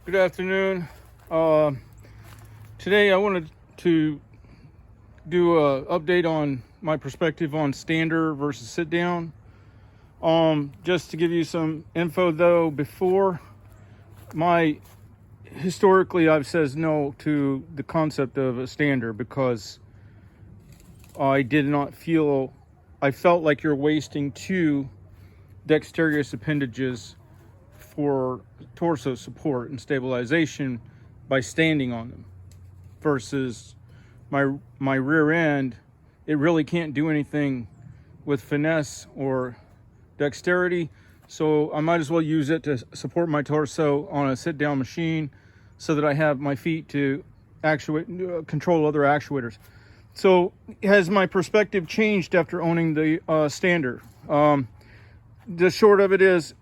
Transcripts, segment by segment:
Good afternoon. Uh, Today I wanted to do a update on my perspective on stander versus sit down. Just to give you some info though, before historically I've says no to the concept of a stander because I felt like you're wasting two dexterous appendages for torso support and stabilization by standing on them versus my rear end. It really can't do anything with finesse or dexterity, so I might as well use it to support my torso on a sit down machine so that I have my feet to control other actuators. So has my perspective changed after owning the stander? The short of it is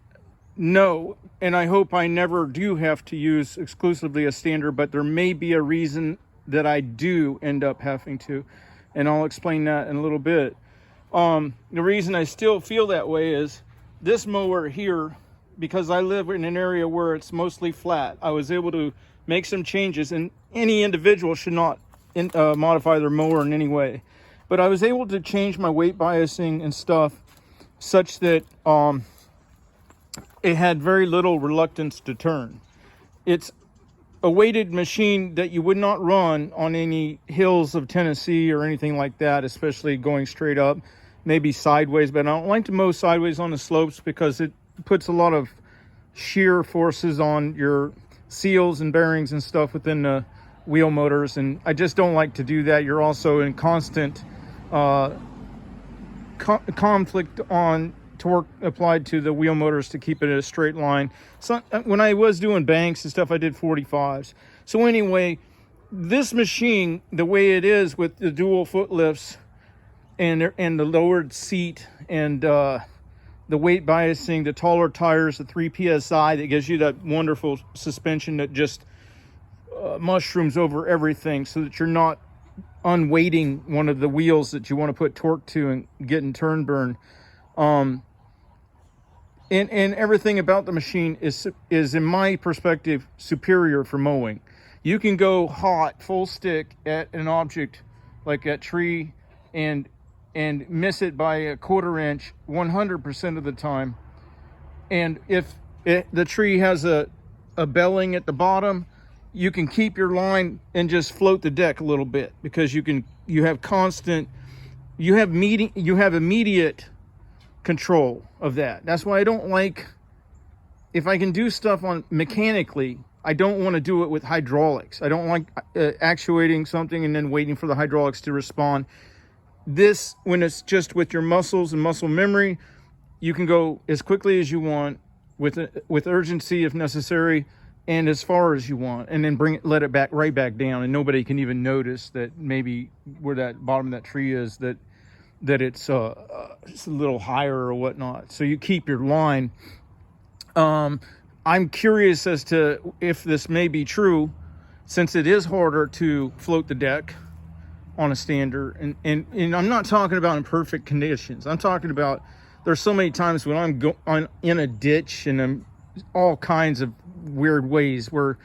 no, and I hope I never do have to use exclusively a stander, but there may be a reason that I do end up having to, and I'll explain that in a little bit. The reason I still feel that way is this mower here, because I live in an area where it's mostly flat. I was able to make some changes, and any individual should not modify their mower in any way. But I was able to change my weight biasing and stuff such that it had very little reluctance to turn. It's a weighted machine that you would not run on any hills of Tennessee or anything like that, especially going straight up, maybe sideways. But I don't like to mow sideways on the slopes because it puts a lot of shear forces on your seals and bearings and stuff within the wheel motors, and I just don't like to do that. You're also in constant conflict on torque applied to the wheel motors to keep it in a straight line. So when I was doing banks and stuff, I did 45s. So anyway, this machine, the way it is with the dual foot lifts and the lowered seat and the weight biasing, the taller tires, the 3 psi that gives you that wonderful suspension that just mushrooms over everything so that you're not unweighting one of the wheels that you want to put torque to and getting turn burn. And everything about the machine is in my perspective superior for mowing. You can go hot full stick at an object like that tree and miss it by a quarter inch 100% of the time. And if the tree has a belling at the bottom, you can keep your line and just float the deck a little bit because you have immediate control of that. That's why I don't like, if I can do stuff on mechanically, I don't want to do it with hydraulics. I don't like actuating something and then waiting for the hydraulics to respond. This, when it's just with your muscles and muscle memory, you can go as quickly as you want with urgency if necessary, and as far as you want, and then let it right back down, and nobody can even notice that maybe where that bottom of that tree is that it's a little higher or whatnot. So you keep your line. I'm curious as to if this may be true, since it is harder to float the deck on a stander, and I'm not talking about in perfect conditions. I'm talking about there's so many times when I'm in a ditch and I'm all kinds of weird ways where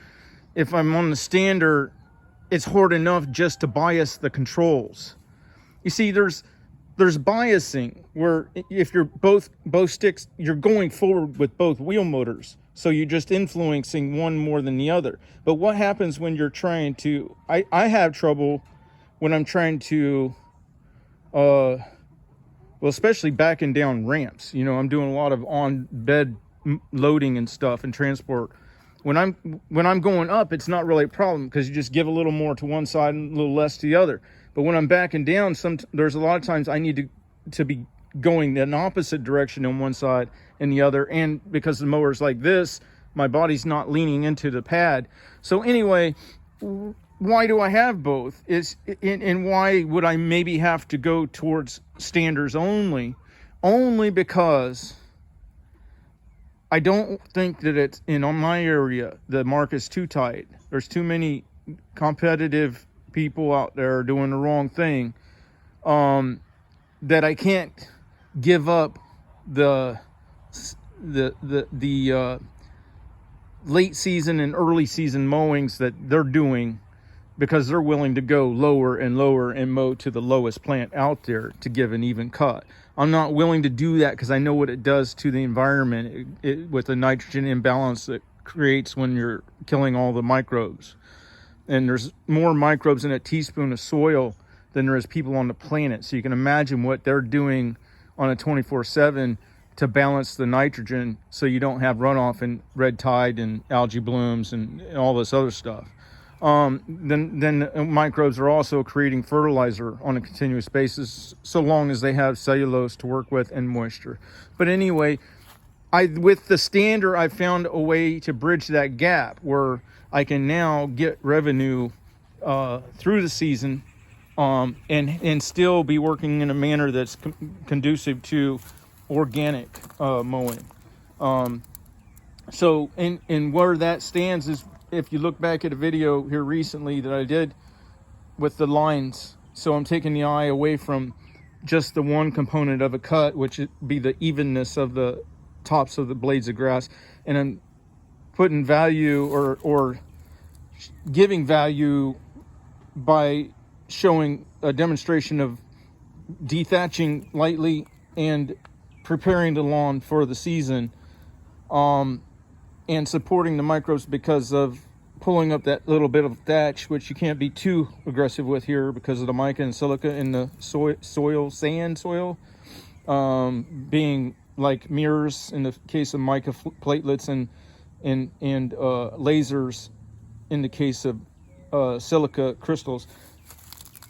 if I'm on the stander, it's hard enough just to bias the controls. You see, there's biasing where if you're both sticks, you're going forward with both wheel motors, so you're just influencing one more than the other. But what happens when you're trying to, I have trouble when I'm trying to well, especially backing down ramps. I'm doing a lot of on bed loading and stuff and transport. When I'm going up, it's not really a problem because you just give a little more to one side and a little less to the other. But when I'm backing down, there's a lot of times I need to be going an opposite direction on one side and the other. And because the mower's like this, my body's not leaning into the pad. So anyway, why do I have both? And why would I maybe have to go towards standers only? Only because I don't think that it's in my area, the market's too tight. There's too many competitive people out there doing the wrong thing, that I can't give up the late season and early season mowings that they're doing, because they're willing to go lower and lower and mow to the lowest plant out there to give an even cut. I'm not willing to do that because I know what it does to the environment with the nitrogen imbalance that creates when you're killing all the microbes. And there's more microbes in a teaspoon of soil than there is people on the planet. So you can imagine what they're doing on a 24/7 to balance the nitrogen so you don't have runoff and red tide and algae blooms and all this other stuff. Then the microbes are also creating fertilizer on a continuous basis, so long as they have cellulose to work with and moisture. But anyway, with the stander, I found a way to bridge that gap where I can now get revenue through the season, and still be working in a manner that's conducive to organic mowing. So and where that stands is, if you look back at a video here recently that I did with the lines, so I'm taking the eye away from just the one component of a cut, which would be the evenness of the tops of the blades of grass, and I'm putting value or giving value by showing a demonstration of dethatching lightly and preparing the lawn for the season, and supporting the microbes because of pulling up that little bit of thatch, which you can't be too aggressive with here because of the mica and silica in the sand soil, being like mirrors in the case of mica platelets, and lasers in the case of silica crystals.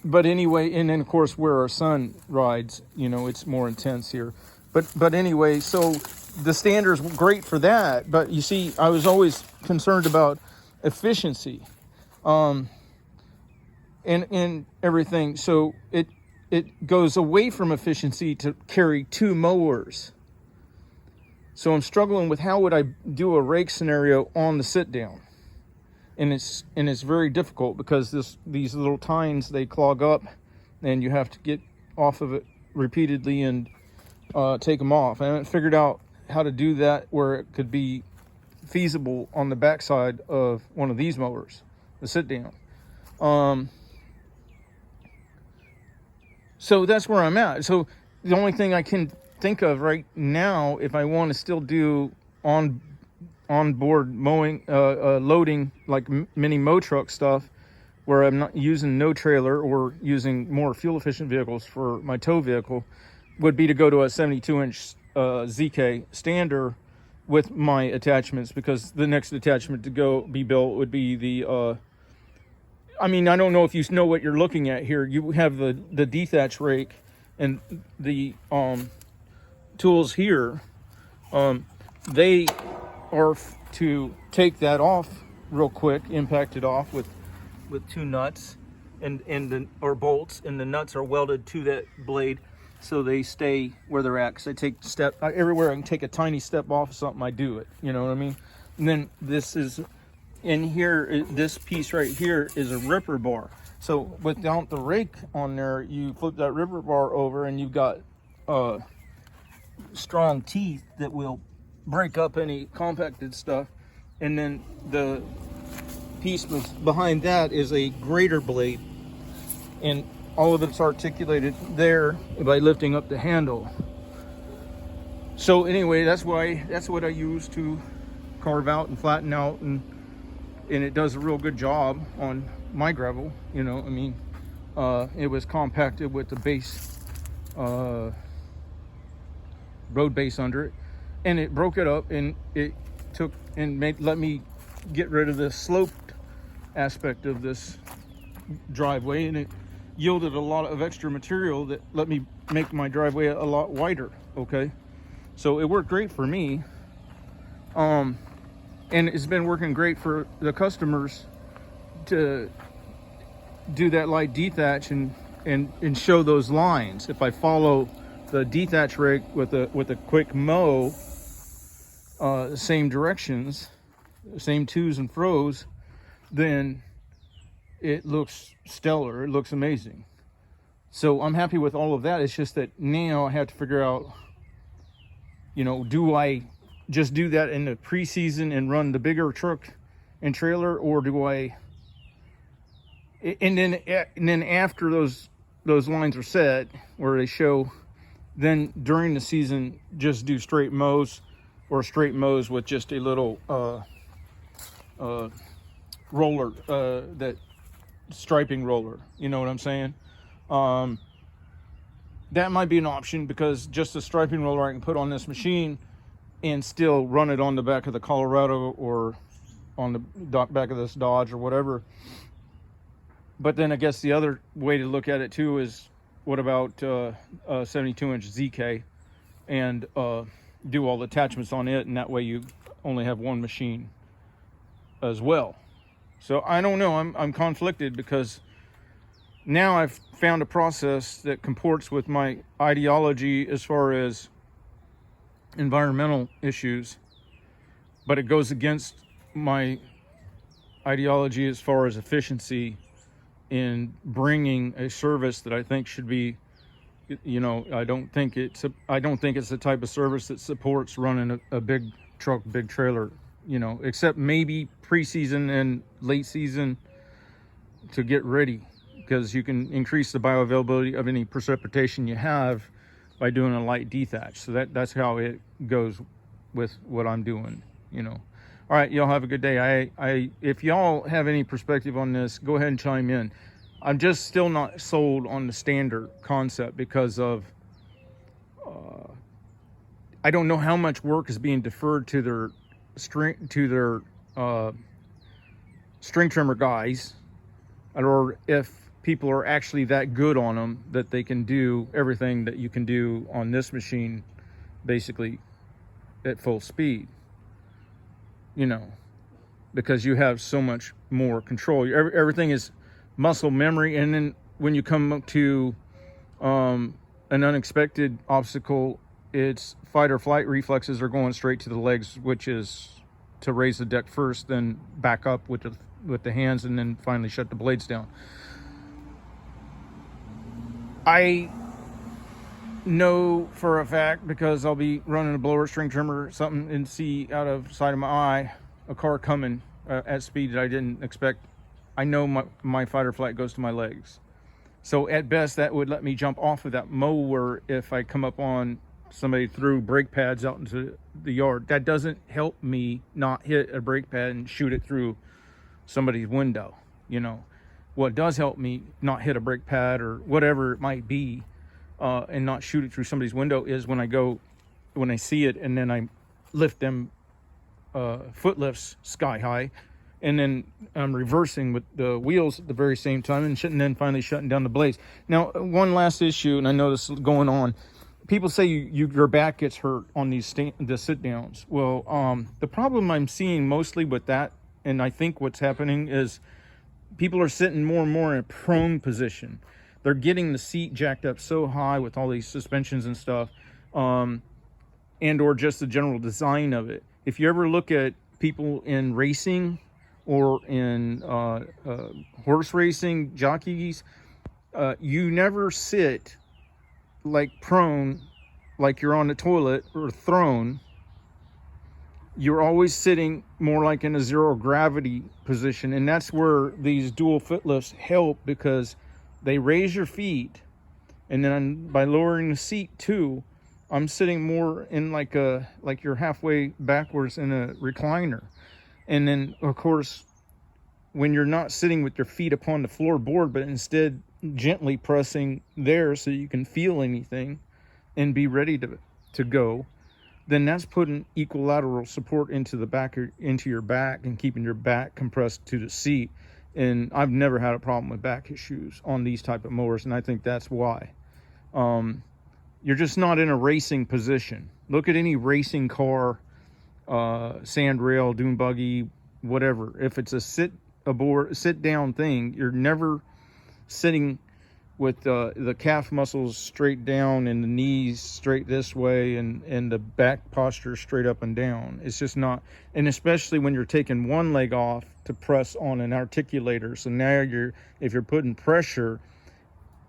But anyway, and then of course where our sun rides, it's more intense here. But anyway, so the stander's great for that. But you see, I was always concerned about efficiency, and everything. So it goes away from efficiency to carry two mowers. So I'm struggling with how would I do a rake scenario on the sit down. And it's very difficult because these little tines, they clog up, and you have to get off of it repeatedly and take them off. I haven't figured out how to do that where it could be feasible on the backside of one of these mowers, the sit down. So that's where I'm at. So the only thing I can think of right now, if I want to still do onboard mowing, loading, like mini mow truck stuff, where I'm not using no trailer or using more fuel efficient vehicles for my tow vehicle, would be to go to a 72-inch ZK stander with my attachments, because the next attachment to be built would be the I don't know if you know what you're looking at here. You have the dethatch rake and the tools here. They are to take that off real quick, impact it off with two nuts or bolts, and the nuts are welded to that blade so they stay where they're at. Because I take everywhere I can take a tiny step off of something, I do it. You know what I mean? And then this is in here. This piece right here is a ripper bar. So without the rake on there, you flip that ripper bar over, and you've got strong teeth that will break up any compacted stuff. And then the piece behind that is a grater blade, and all of it's articulated there by lifting up the handle. So anyway, that's what I use to carve out and flatten out, and it does a real good job on my gravel. It was compacted with the base, road base under it, and it broke it up, and it took and let me get rid of the sloped aspect of this driveway, and it yielded a lot of extra material that let me make my driveway a lot wider. Okay, so it worked great for me, and it's been working great for the customers to do that light dethatch and show those lines. If I follow the dethatch rake with a quick mow, same directions, same to's and fro's, then it looks stellar. It looks amazing. So I'm happy with all of that. It's just that now I have to figure out, do I just do that in the preseason and run the bigger truck and trailer, or do I? And then after those lines are set, where they show, then during the season just do straight mows, or straight mows with just a little roller, that striping roller. You know what I'm saying? That might be an option, because just a striping roller I can put on this machine and still run it on the back of the Colorado or on the back of this Dodge or whatever. But then I guess the other way to look at it too is, what about a 72-inch ZK, and do all the attachments on it, and that way you only have one machine as well. So I don't know, I'm conflicted, because now I've found a process that comports with my ideology as far as environmental issues, but it goes against my ideology as far as efficiency in bringing a service that I think should be, you know, I don't think it's the type of service that supports running a big truck, big trailer, you know, except maybe preseason and late season to get ready, because you can increase the bioavailability of any precipitation you have by doing a light dethatch. So that's how it goes with what I'm doing, you know. All right, y'all have a good day. If y'all have any perspective on this, go ahead and chime in. I'm just still not sold on the standard concept, because of I don't know how much work is being deferred to their string trimmer guys, or if people are actually that good on them that they can do everything that you can do on this machine basically at full speed, you know, because you have so much more control. Everything is muscle memory. And then when you come up to an unexpected obstacle, it's fight or flight reflexes are going straight to the legs, which is to raise the deck first, then back up with the hands, and then finally shut the blades down. I know for a fact, because I'll be running a blower, string trimmer or something, and see out of sight of my eye a car coming at speed that I didn't expect. I know my fight or flight goes to my legs. So at best, that would let me jump off of that mower if I come up on somebody threw brake pads out into the yard. That doesn't help me not hit a brake pad and shoot it through somebody's window, you know. What does help me not hit a brake pad or whatever it might be, and not shoot it through somebody's window, is when I see it, and then I lift them foot lifts sky high, and then I'm reversing with the wheels at the very same time, and then finally shutting down the blades. Now, one last issue, and I know this is going on. People say your back gets hurt on the sit downs. Well, the problem I'm seeing mostly with that, and I think what's happening, is people are sitting more and more in a prone position. They're getting the seat jacked up so high with all these suspensions and stuff, and or just the general design of it. If you ever look at people in racing or in horse racing, jockeys, you never sit like prone, like you're on the toilet or thrown. You're always sitting more like in a zero gravity position, and that's where these dual foot lifts help, because they raise your feet, and then by lowering the seat too, I'm sitting more in like you're halfway backwards in a recliner. And then of course, when you're not sitting with your feet upon the floorboard, but instead gently pressing there so you can feel anything and be ready to go, then that's putting equilateral support into your back and keeping your back compressed to the seat. And I've never had a problem with back issues on these type of mowers, and I think that's why. You're just not in a racing position. Look at any racing car, sand rail, dune buggy, whatever. If it's a sit down thing, you're never sitting with the calf muscles straight down and the knees straight this way, and the back posture straight up and down. It's just not. And especially when you're taking one leg off to press on an articulator. So now if you're putting pressure,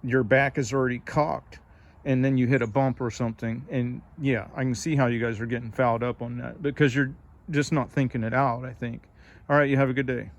your back is already cocked. and then you hit a bump or something. And yeah, I can see how you guys are getting fouled up on that because you're just not thinking it out, I think. All right, you have a good day.